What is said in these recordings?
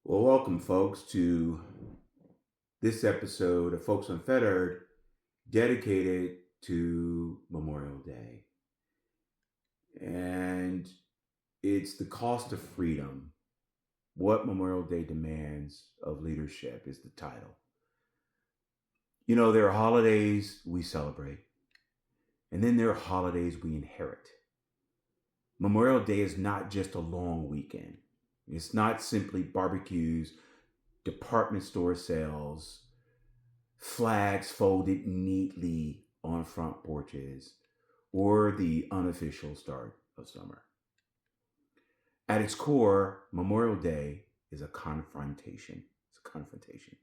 Well, welcome, folks, to this episode of Folkes Unfettered dedicated to Memorial Day. And it's the cost of freedom. What Memorial Day demands of leadership is the title. You know, there are holidays we celebrate, and then there are holidays we inherit. Memorial Day is not just a long weekend, it's not simply barbecues, department store sales, flags folded neatly on front porches, or the unofficial start of summer. At its core, Memorial Day is a confrontation. It's a confrontation.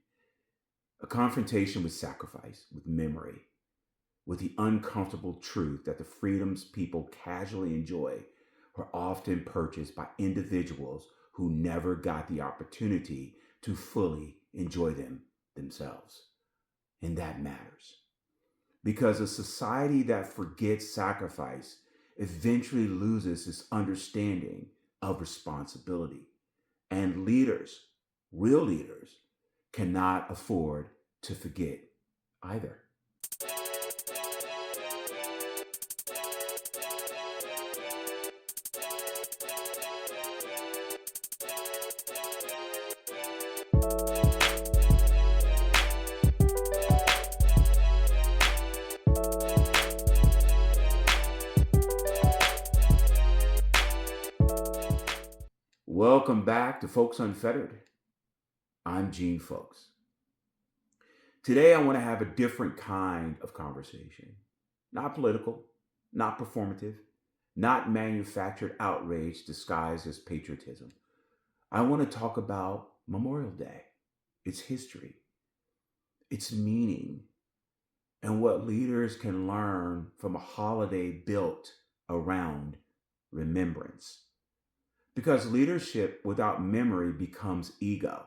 A confrontation with sacrifice, with memory, with the uncomfortable truth that the freedoms people casually enjoy were often purchased by individuals who never got the opportunity to fully enjoy them themselves. And that matters. Because a society that forgets sacrifice eventually loses its understanding of responsibility. And leaders, real leaders, cannot afford to forget either. Welcome back to Folks Unfettered. I'm Gene Folks. Today I want to have a different kind of conversation. Not political, not performative, not manufactured outrage disguised as patriotism. I want to talk about Memorial Day, its history, its meaning, and what leaders can learn from a holiday built around remembrance. Because leadership without memory becomes ego,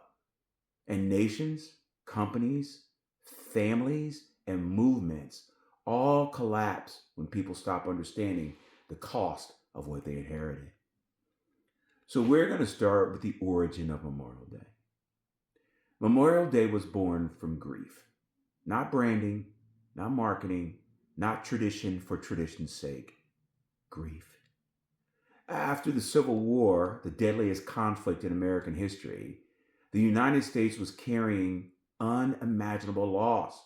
and nations, companies, families, and movements all collapse when people stop understanding the cost of what they inherited. So, we're going to start with the origin of Memorial Day. Memorial Day was born from grief, not branding, not marketing, not tradition for tradition's sake. Grief. After the Civil War, the deadliest conflict in American history, the United States was carrying unimaginable loss.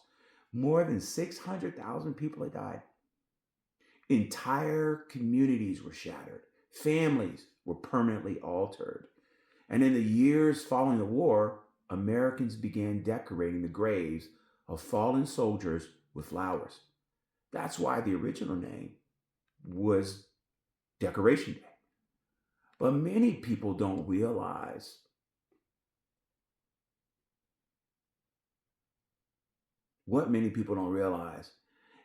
More than 600,000 people had died. Entire communities were shattered. Families were permanently altered. And in the years following the war, Americans began decorating the graves of fallen soldiers with flowers. That's why the original name was Decoration Day. But many people don't realize what many people don't realize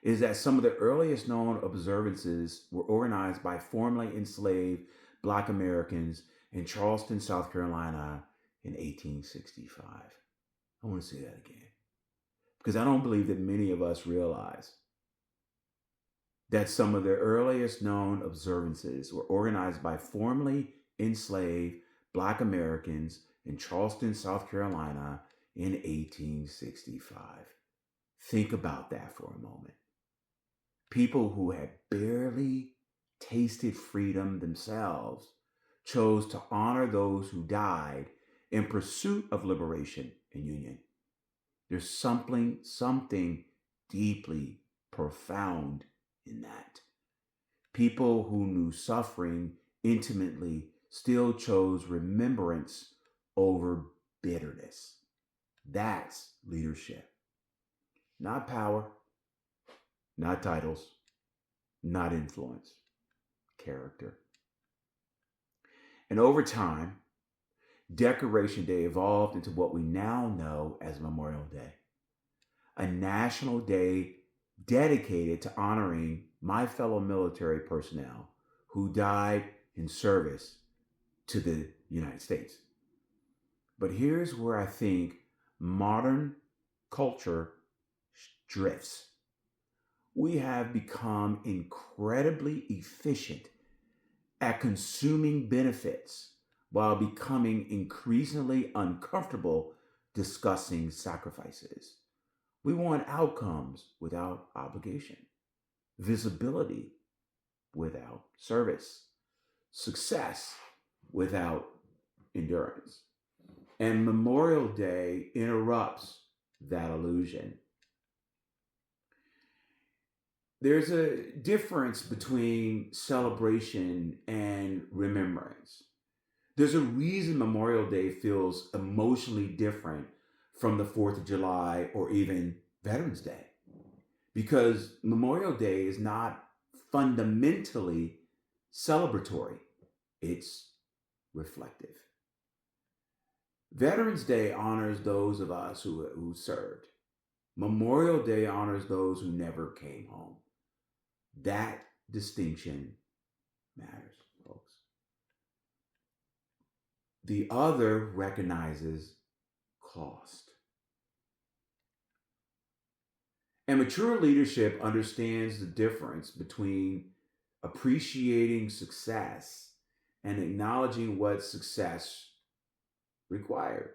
is that some of the earliest known observances were organized by formerly enslaved Black Americans in Charleston, South Carolina in 1865. I want to say that again because I don't believe that many of us realize that some of the earliest known observances were organized by formerly enslaved Black Americans in Charleston, South Carolina in 1865. Think about that for a moment. People who had barely tasted freedom themselves chose to honor those who died in pursuit of liberation and union. There's something deeply profound in that. People who knew suffering intimately still chose remembrance over bitterness. That's leadership. Not power, not titles, not influence, character. And over time, Decoration Day evolved into what we now know as Memorial Day, a national day dedicated to honoring my fellow military personnel who died in service to the United States. But here's where I think modern culture drifts. We have become incredibly efficient at consuming benefits, while becoming increasingly uncomfortable discussing sacrifices. We want outcomes without obligation, visibility without service, success without endurance. And Memorial Day interrupts that illusion. There's a difference between celebration and remembrance. There's a reason Memorial Day feels emotionally different from the 4th of July or even Veterans Day. Because Memorial Day is not fundamentally celebratory, it's reflective. Veterans Day honors those of us who served. Memorial Day honors those who never came home. That distinction matters, folks. The other recognizes cost. And mature leadership understands the difference between appreciating success and acknowledging what success required.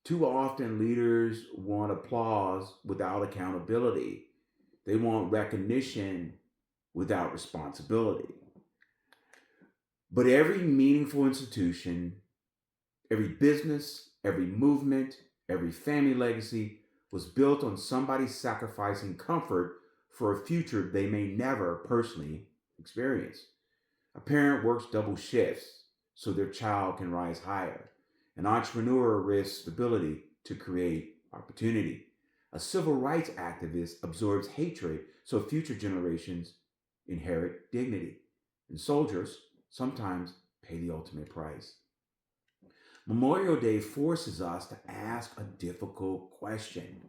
Too often, leaders want applause without accountability. They want recognition without responsibility. But every meaningful institution, every business, every movement, every family legacy was built on somebody sacrificing comfort for a future they may never personally experience. A parent works double shifts so their child can rise higher. An entrepreneur risks stability to create opportunity. A civil rights activist absorbs hatred so future generations inherit dignity. And soldiers sometimes pay the ultimate price. Memorial Day forces us to ask a difficult question.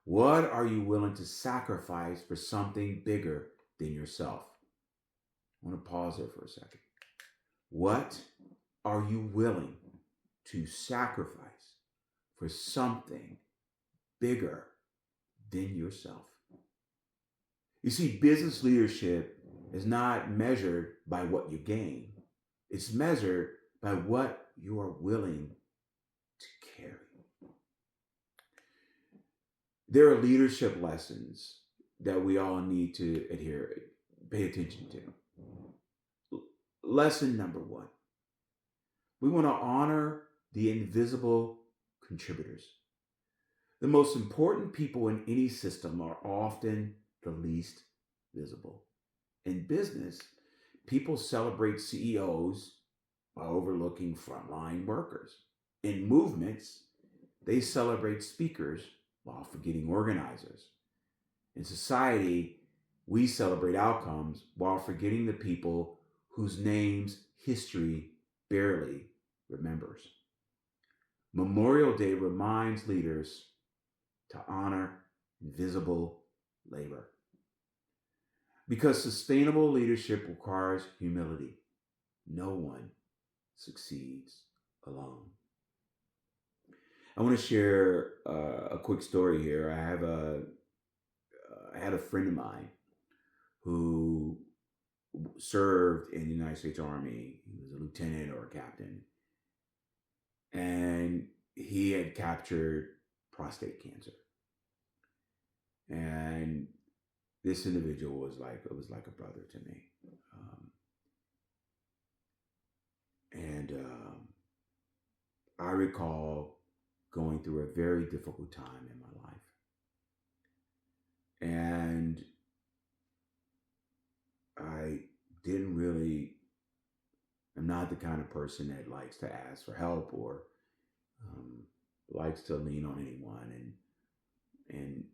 What are you willing to sacrifice for something bigger than yourself? I want to pause there for a second. What are you willing to sacrifice for something bigger than yourself? You see, business leadership is not measured by what you gain. It's measured by what you are willing to carry. There are leadership lessons that we all need to pay attention to. Lesson number 1. We want to honor the invisible contributors. The most important people in any system are often the least visible. In business, people celebrate CEOs while overlooking frontline workers. In movements, they celebrate speakers while forgetting organizers. In society, we celebrate outcomes while forgetting the people whose names history barely remembers. Memorial Day reminds leaders to honor invisible labor. Because sustainable leadership requires humility. No one succeeds alone. I want to share a quick story here. I had a friend of mine who served in the United States Army. He was a lieutenant or a captain, and he had captured prostate cancer. And this individual was like a brother to me. I recall going through a very difficult time in my life. And I am not the kind of person that likes to ask for help or likes to lean on anyone. And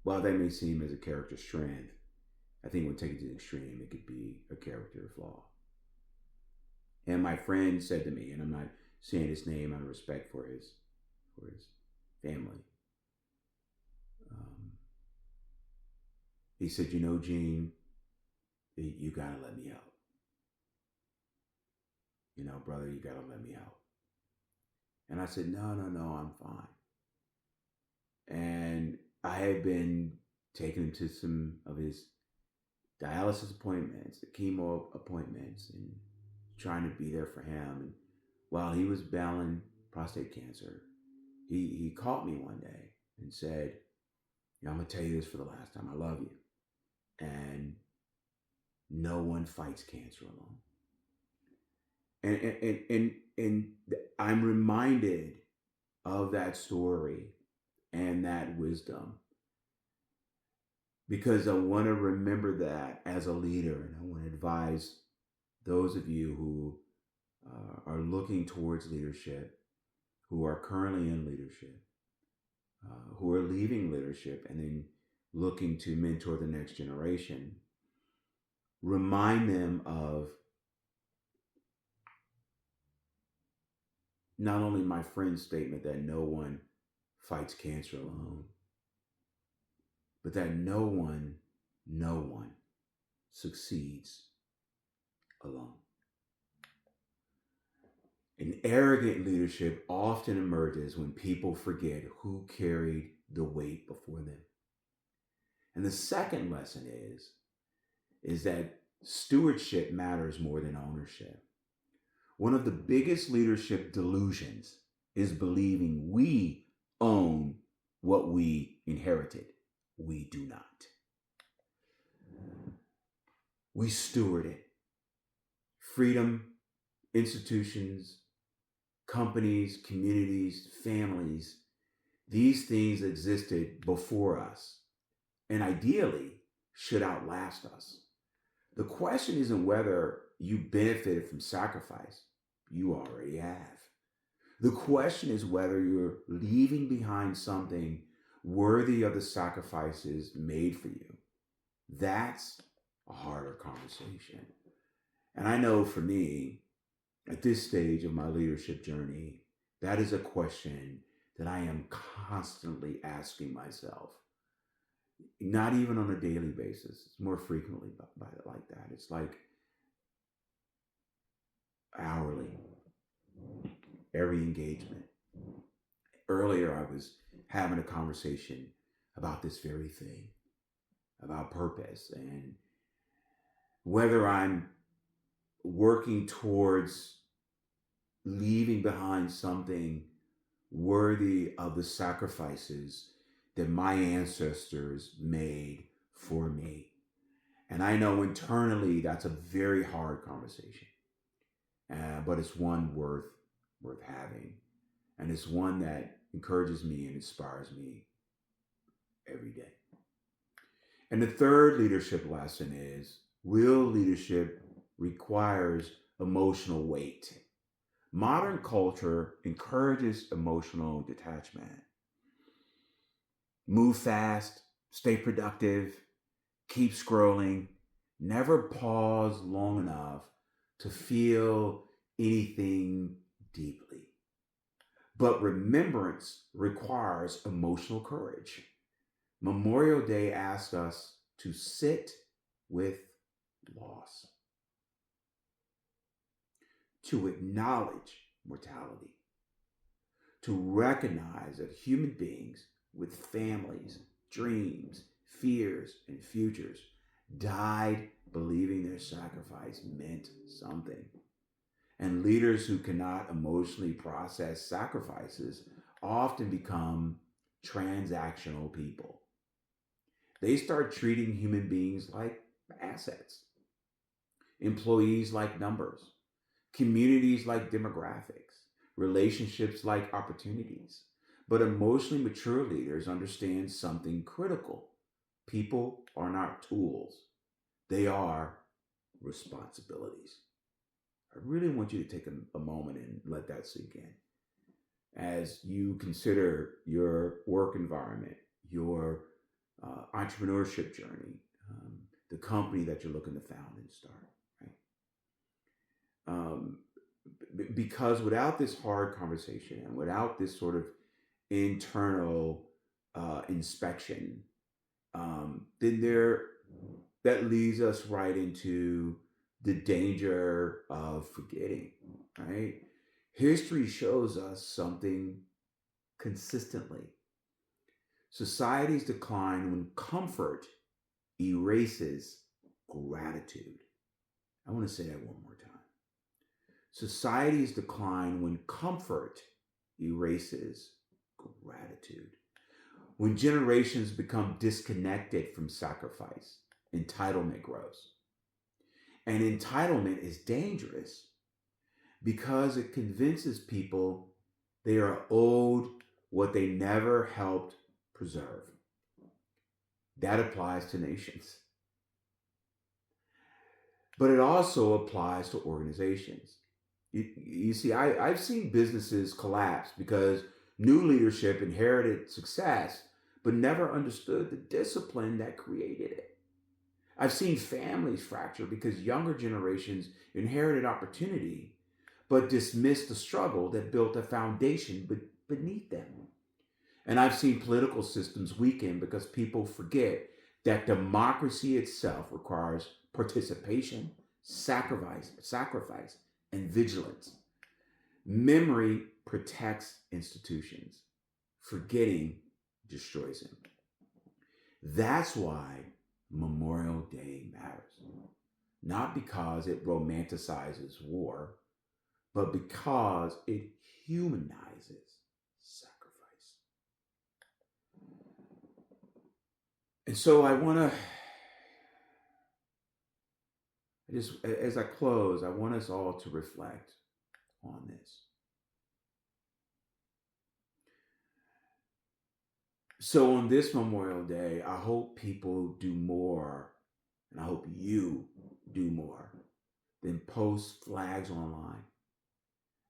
while that may seem as a character strength, I think when taken to the extreme, it could be a character flaw. And my friend said to me, and I'm not saying his name out of respect for his family. He said, Gene, you gotta let me out. Brother, you gotta let me out. And I said, no, I'm fine. And I had been taken him to some of his dialysis appointments, the chemo appointments, and trying to be there for him. And while he was battling prostate cancer, he called me one day and said, I'm going to tell you this for the last time. I love you. And no one fights cancer alone. And I'm reminded of that story and that wisdom because I want to remember that as a leader, and I want to advise those of you who are looking towards leadership, who are currently in leadership, who are leaving leadership and then looking to mentor the next generation. Remind them of not only my friend's statement that no one fights cancer alone, but that no one succeeds alone. An arrogant leadership often emerges when people forget who carried the weight before them. And the second lesson is that stewardship matters more than ownership. One of the biggest leadership delusions is believing we own what we inherited. We do not. We steward it. Freedom, institutions, companies, communities, families, these things existed before us and ideally should outlast us. The question isn't whether you benefited from sacrifice. You already have. The question is whether you're leaving behind something worthy of the sacrifices made for you. That's a harder conversation. And I know for me, at this stage of my leadership journey, that is a question that I am constantly asking myself. Not even on a daily basis. It's more frequently like that. It's like hourly, every engagement. Earlier, I was having a conversation about this very thing, about purpose and whether I'm working towards leaving behind something worthy of the sacrifices that my ancestors made for me. And I know internally that's a very hard conversation, but it's one worth having. And it's one that encourages me and inspires me every day. And the third leadership lesson is real leadership requires emotional weight. Modern culture encourages emotional detachment. Move fast, stay productive, keep scrolling, never pause long enough to feel anything deeply. But remembrance requires emotional courage. Memorial Day asks us to sit with loss, to acknowledge mortality, to recognize that human beings with families, dreams, fears, and futures died believing their sacrifice meant something. And leaders who cannot emotionally process sacrifices often become transactional people. They start treating human beings like assets, employees like numbers, communities like demographics, relationships like opportunities. But emotionally mature leaders understand something critical. People are not tools. They are responsibilities. I really want you to take a moment and let that sink in as you consider your work environment, your entrepreneurship journey, the company that you're looking to found and start, right? Because without this hard conversation and without this sort of internal inspection, then that leads us right into the danger of forgetting, right? History shows us something consistently. Societies decline when comfort erases gratitude. I want to say that one more time. Societies decline when comfort erases gratitude. When generations become disconnected from sacrifice, entitlement grows. And entitlement is dangerous because it convinces people they are owed what they never helped preserve. That applies to nations. But it also applies to organizations. You see, I've seen businesses collapse because new leadership inherited success, but never understood the discipline that created it. I've seen families fracture because younger generations inherited opportunity, but dismissed the struggle that built a foundation beneath them. And I've seen political systems weaken because people forget that democracy itself requires participation, sacrifice, and vigilance. Memory protects institutions. Forgetting destroys them. That's why Memorial Day matters. Not because it romanticizes war, but because it humanizes sacrifice. And so as I close, I want us all to reflect on this. So on this Memorial Day, I hope people do more, and I hope you do more than post flags online.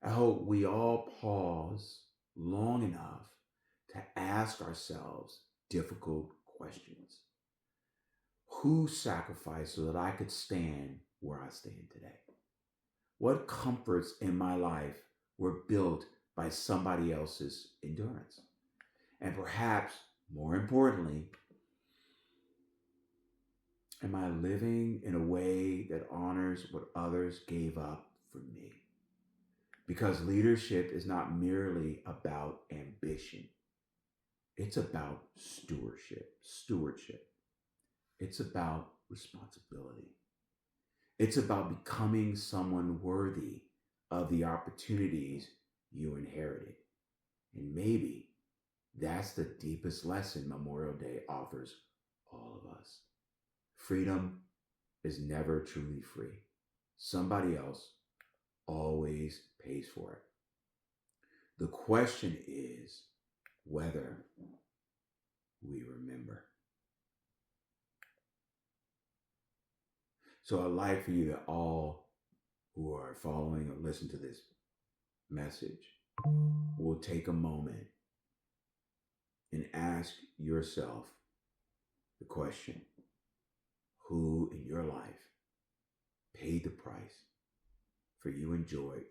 I hope we all pause long enough to ask ourselves difficult questions. Who sacrificed so that I could stand where I stand today? What comforts in my life were built by somebody else's endurance? And perhaps more importantly, am I living in a way that honors what others gave up for me? Because leadership is not merely about ambition. It's about stewardship. It's about responsibility. It's about becoming someone worthy of the opportunities you inherited. And maybe that's the deepest lesson Memorial Day offers all of us. Freedom is never truly free. Somebody else always pays for it. The question is whether we remember. So I'd like for you to all who are following or listen to this message will take a moment and ask yourself the question, who in your life paid the price for you to enjoy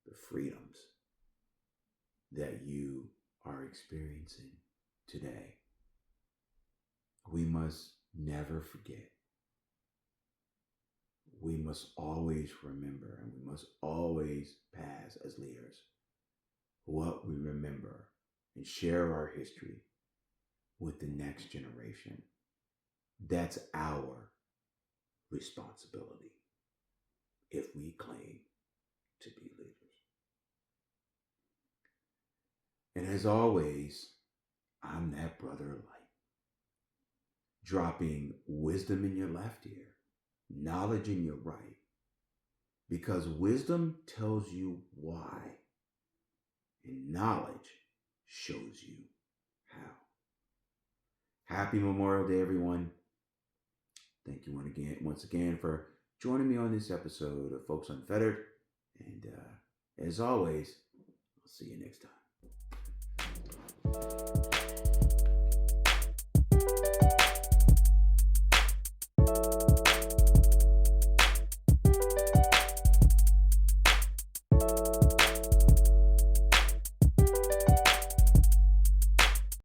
the freedoms that you are experiencing today? We must never forget. We must always remember, and we must always pass as leaders what we remember and share our history with the next generation. That's our responsibility if we claim to be leaders. And as always, I'm that brother of light, dropping wisdom in your left ear, knowledge in your right, because wisdom tells you why, and knowledge shows you how. Happy Memorial Day, everyone. Thank you once again for joining me on this episode of Folkes Unfettered. And as always, I'll see you next time.